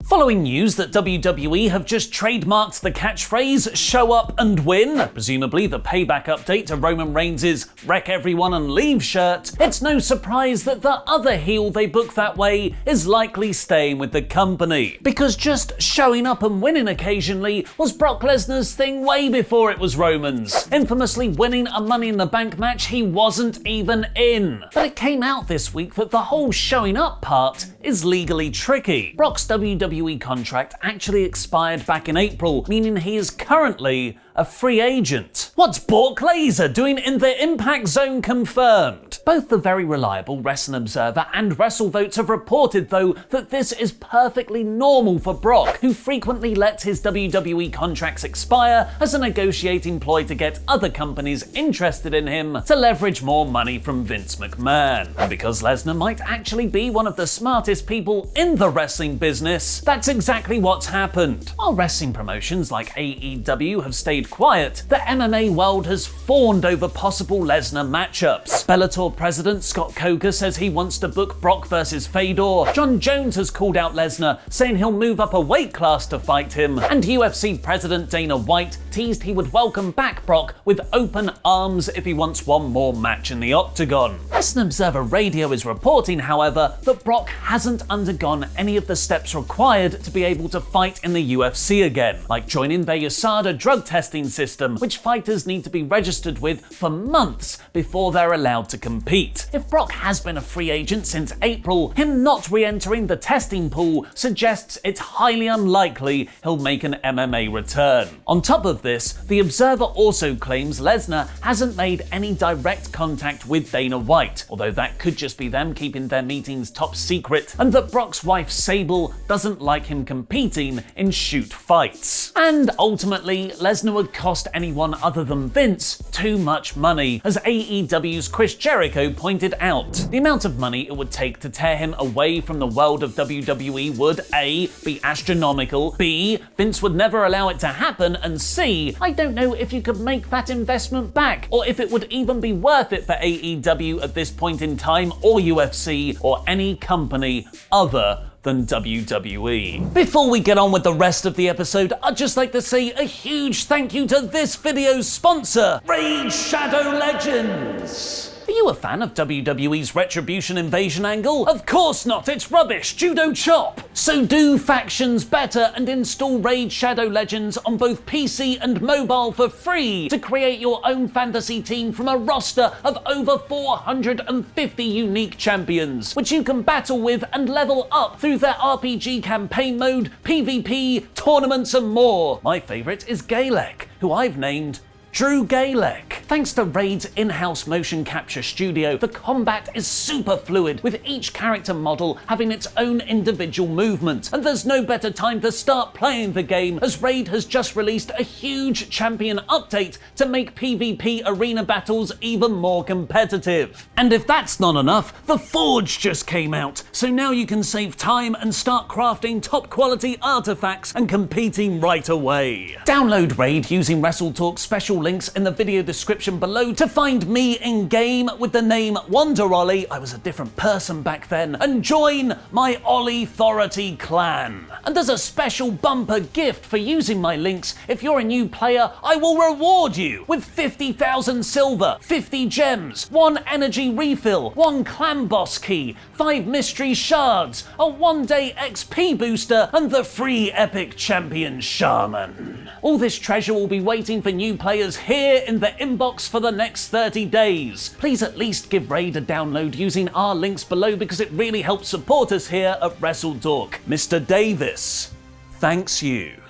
Following news that WWE have just trademarked the catchphrase "show up and win," presumably the payback update to Roman Reigns' "wreck everyone and leave" shirt, it's no surprise that the other heel they book that way is likely staying with the company. Because just showing up and winning occasionally was Brock Lesnar's thing way before it was Roman's, infamously winning a Money in the Bank match he wasn't even in. But it came out this week that the whole showing up part is legally tricky. Brock's WWE contract actually expired back in April, meaning he is currently a free agent. What's Brock Lesnar doing in the Impact Zone confirmed? Both the very reliable Wrestling Observer and WrestleVotes have reported, though, that this is perfectly normal for Brock, who frequently lets his WWE contracts expire as a negotiating ploy to get other companies interested in him to leverage more money from Vince McMahon. And because Lesnar might actually be one of the smartest people in the wrestling business, that's exactly what's happened. While wrestling promotions like AEW have stayed quiet, the MMA world has fawned over possible Lesnar matchups. Bellator president Scott Coker says he wants to book Brock versus Fedor. John Jones has called out Lesnar, saying he'll move up a weight class to fight him. And UFC president Dana White teased he would welcome back Brock with open arms if he wants one more match in the octagon. Wrestling Observer Radio is reporting, however, that Brock hasn't undergone any of the steps required to be able to fight in the UFC again, like joining their USADA drug testing system, which fighters need to be registered with for months before they're allowed to compete. If Brock has been a free agent since April, him not re-entering the testing pool suggests it's highly unlikely he'll make an MMA return. On top of this, the Observer also claims Lesnar hasn't made any direct contact with Dana White, although that could just be them keeping their meetings top secret, and that Brock's wife Sable doesn't like him competing in shoot fights. And ultimately, Lesnar would cost anyone other than Vince too much money, as AEW's Chris Jericho pointed out. The amount of money it would take to tear him away from the world of WWE would A, be astronomical, B, Vince would never allow it to happen, and C, I don't know if you could make that investment back, or if it would even be worth it for AEW at this point in time, or UFC, or any company other than WWE. Before we get on with the rest of the episode, I'd just like to say a huge thank you to this video's sponsor, Raid Shadow Legends. Are you a fan of WWE's Retribution Invasion angle? Of course not, it's rubbish, judo chop! So do factions better and install Raid Shadow Legends on both PC and mobile for free to create your own fantasy team from a roster of over 450 unique champions, which you can battle with and level up through their RPG campaign mode, PvP, tournaments and more. My favourite is Galek, who I've named Drew Galek. Thanks to Raid's in-house motion capture studio, the combat is super fluid, with each character model having its own individual movement. And there's no better time to start playing the game, as Raid has just released a huge champion update to make PvP arena battles even more competitive. And if that's not enough, the Forge just came out, so now you can save time and start crafting top quality artifacts and competing right away. Download Raid using WrestleTalk special links in the video description below to find me in game with the name Wonder Ollie, I was a different person back then, and join my Ollie Authority clan. And as a special bumper gift for using my links, if you're a new player, I will reward you with 50,000 silver, 50 gems, 1 energy refill, 1 clan boss key, 5 mystery shards, a 1-day XP booster, and the free epic champion shaman. All this treasure will be waiting for new players here in the inbox for the next 30 days. Please at least give Raid a download using our links below, because it really helps support us here at WrestleTalk. Mr. Davis, thanks you.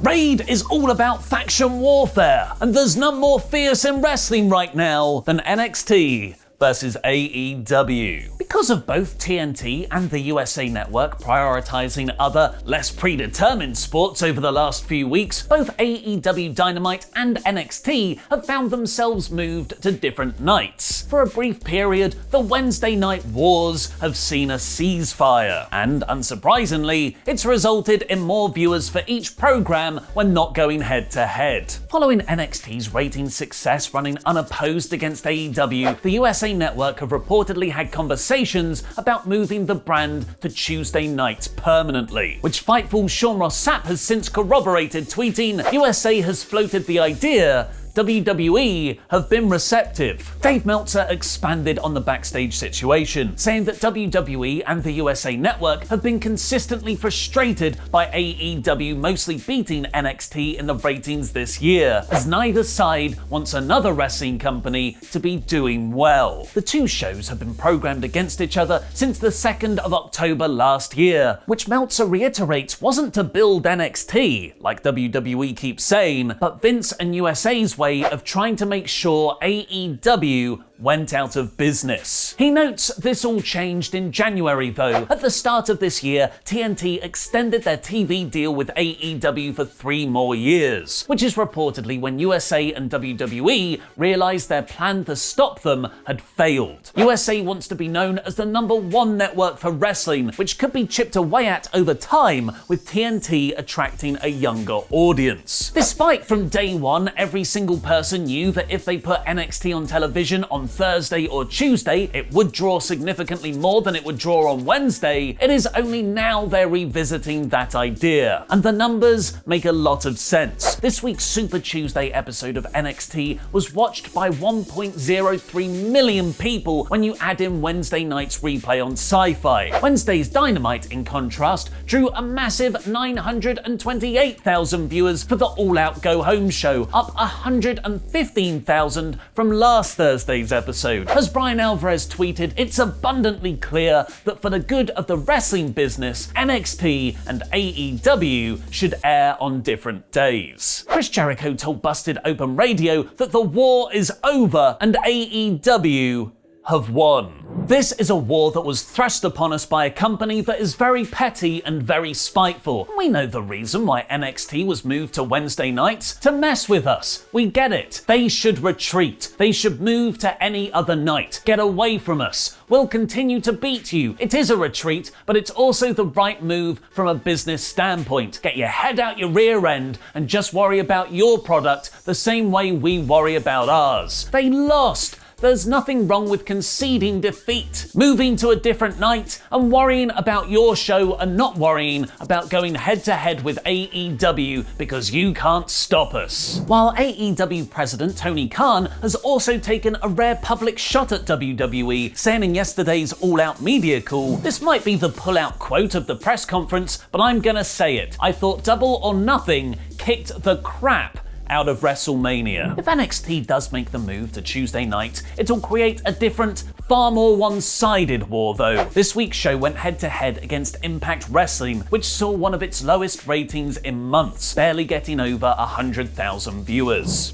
Raid is all about faction warfare, and there's none more fierce in wrestling right now than NXT versus AEW. Because of both TNT and the USA Network prioritizing other, less predetermined sports over the last few weeks, both AEW Dynamite and NXT have found themselves moved to different nights. For a brief period, the Wednesday Night Wars have seen a ceasefire, and unsurprisingly, it's resulted in more viewers for each program when not going head to head. Following NXT's ratings success running unopposed against AEW, the USA USA Network have reportedly had conversations about moving the brand to Tuesday nights permanently, which Fightful's Sean Ross Sapp has since corroborated, tweeting, USA has floated the idea, WWE have been receptive. Dave Meltzer expanded on the backstage situation, saying that WWE and the USA Network have been consistently frustrated by AEW mostly beating NXT in the ratings this year, as neither side wants another wrestling company to be doing well. The two shows have been programmed against each other since the 2nd of October last year, which Meltzer reiterates wasn't to build NXT, like WWE keeps saying, but Vince and USA's way of trying to make sure AEW went out of business. He notes this all changed in January though. At the start of this year, TNT extended their TV deal with AEW for 3 more years, which is reportedly when USA and WWE realized their plan to stop them had failed. USA wants to be known as the #1 network for wrestling, which could be chipped away at over time, with TNT attracting a younger audience. Despite from day one, every single person knew that if they put NXT on television on Thursday or Tuesday, it would draw significantly more than it would draw on Wednesday, it is only now they're revisiting that idea. And the numbers make a lot of sense. This week's Super Tuesday episode of NXT was watched by 1.03 million people when you add in Wednesday night's replay on Sci-Fi. Wednesday's Dynamite, in contrast, drew a massive 928,000 viewers for the All Out Go Home show, up 115,000 from last Thursday's episode. As Brian Alvarez tweeted, it's abundantly clear that for the good of the wrestling business, NXT and AEW should air on different days. Chris Jericho told Busted Open Radio that the war is over and AEW have won. This is a war that was thrust upon us by a company that is very petty and very spiteful. We know the reason why NXT was moved to Wednesday nights, to mess with us. We get it. They should retreat. They should move to any other night. Get away from us. We'll continue to beat you. It is a retreat, but it's also the right move from a business standpoint. Get your head out your rear end and just worry about your product the same way we worry about ours. They lost. There's nothing wrong with conceding defeat, moving to a different night, and worrying about your show and not worrying about going head to head with AEW because you can't stop us. While AEW president Tony Khan has also taken a rare public shot at WWE, saying in yesterday's All Out media call, this might be the pull-out quote of the press conference, but I'm gonna say it. I thought Double or Nothing kicked the crap out of WrestleMania. If NXT does make the move to Tuesday night, it'll create a different, far more one-sided war though. This week's show went head-to-head against Impact Wrestling, which saw one of its lowest ratings in months, barely getting over 100,000 viewers.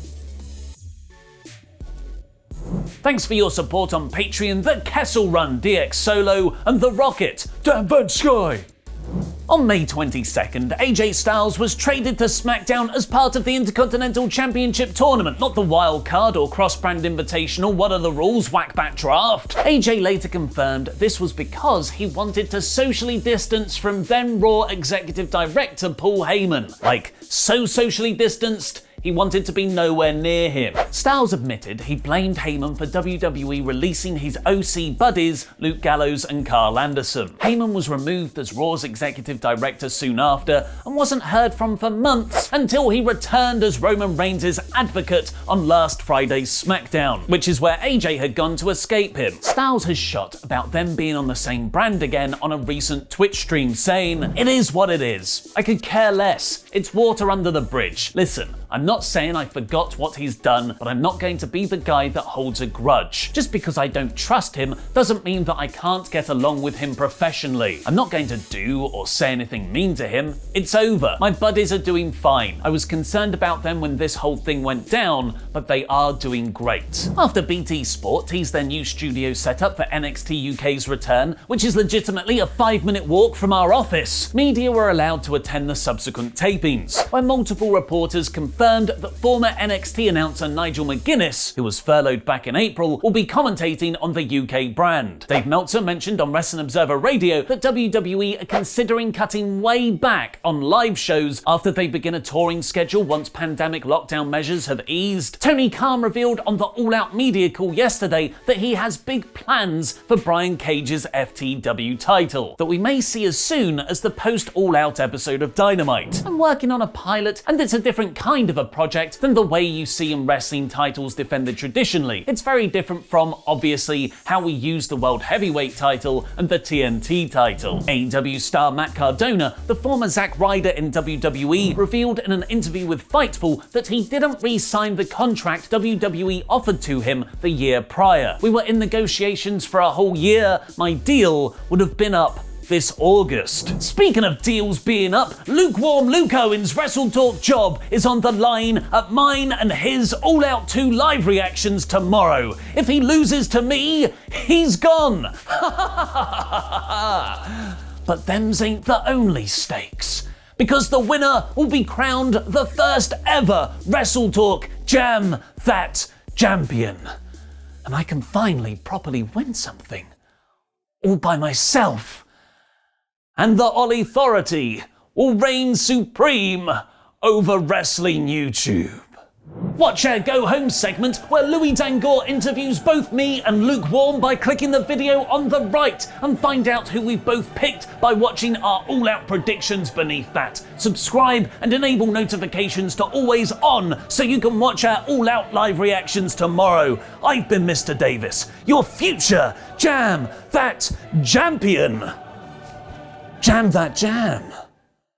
Thanks for your support on Patreon, The Kessel Run, DX Solo, and The Rocket, Dan Van Sky. On May 22nd, AJ Styles was traded to SmackDown as part of the Intercontinental Championship tournament, not the wild card or cross-brand invitational, what are the rules, whack-back draft. AJ later confirmed this was because he wanted to socially distance from then Raw Executive Director Paul Heyman. Like, so socially distanced, he wanted to be nowhere near him. Styles admitted he blamed Heyman for WWE releasing his OC buddies, Luke Gallows and Carl Anderson. Heyman was removed as Raw's executive director soon after and wasn't heard from for months until he returned as Roman Reigns' advocate on last Friday's SmackDown, which is where AJ had gone to escape him. Styles has shot about them being on the same brand again on a recent Twitch stream, saying, "It is what it is. I could care less. It's water under the bridge. Listen, I'm not saying I forgot what he's done, but I'm not going to be the guy that holds a grudge. Just because I don't trust him doesn't mean that I can't get along with him professionally. I'm not going to do or say anything mean to him. It's over. My buddies are doing fine. I was concerned about them when this whole thing went down, but they are doing great." After BT Sport teased their new studio setup for NXT UK's return, which is legitimately a 5-minute walk from our office, media were allowed to attend the subsequent tapings, where multiple reporters confirmed confirmed that former NXT announcer Nigel McGuinness, who was furloughed back in April, will be commentating on the UK brand. Dave Meltzer mentioned on Wrestling Observer Radio that WWE are considering cutting way back on live shows after they begin a touring schedule once pandemic lockdown measures have eased. Tony Khan revealed on the All Out media call yesterday that he has big plans for Brian Cage's FTW title, that we may see as soon as the post-All Out episode of Dynamite. I'm working on a pilot, and it's a different kind of a project than the way you see in wrestling titles defended traditionally. It's very different from, obviously, how we use the World Heavyweight title and the TNT title. AEW star Matt Cardona, the former Zack Ryder in WWE, revealed in an interview with Fightful that he didn't re-sign the contract WWE offered to him the year prior. We were in negotiations for a whole year. My deal would have been up this August. Speaking of deals being up, lukewarm Luke Owen's WrestleTalk job is on the line at mine and his All Out 2 live reactions tomorrow. If he loses to me, he's gone. But them's ain't the only stakes, because the winner will be crowned the first ever WrestleTalk Jam That Champion. And I can finally properly win something all by myself. And the Authority will reign supreme over wrestling YouTube. Watch our Go Home segment where Louis Dangoor interviews both me and Lukewarm by clicking the video on the right, and find out who we've both picked by watching our All Out predictions beneath that. Subscribe and enable notifications to always on so you can watch our All Out live reactions tomorrow. I've been Mr. Davis, your future Jam That Champion. Jam that jam.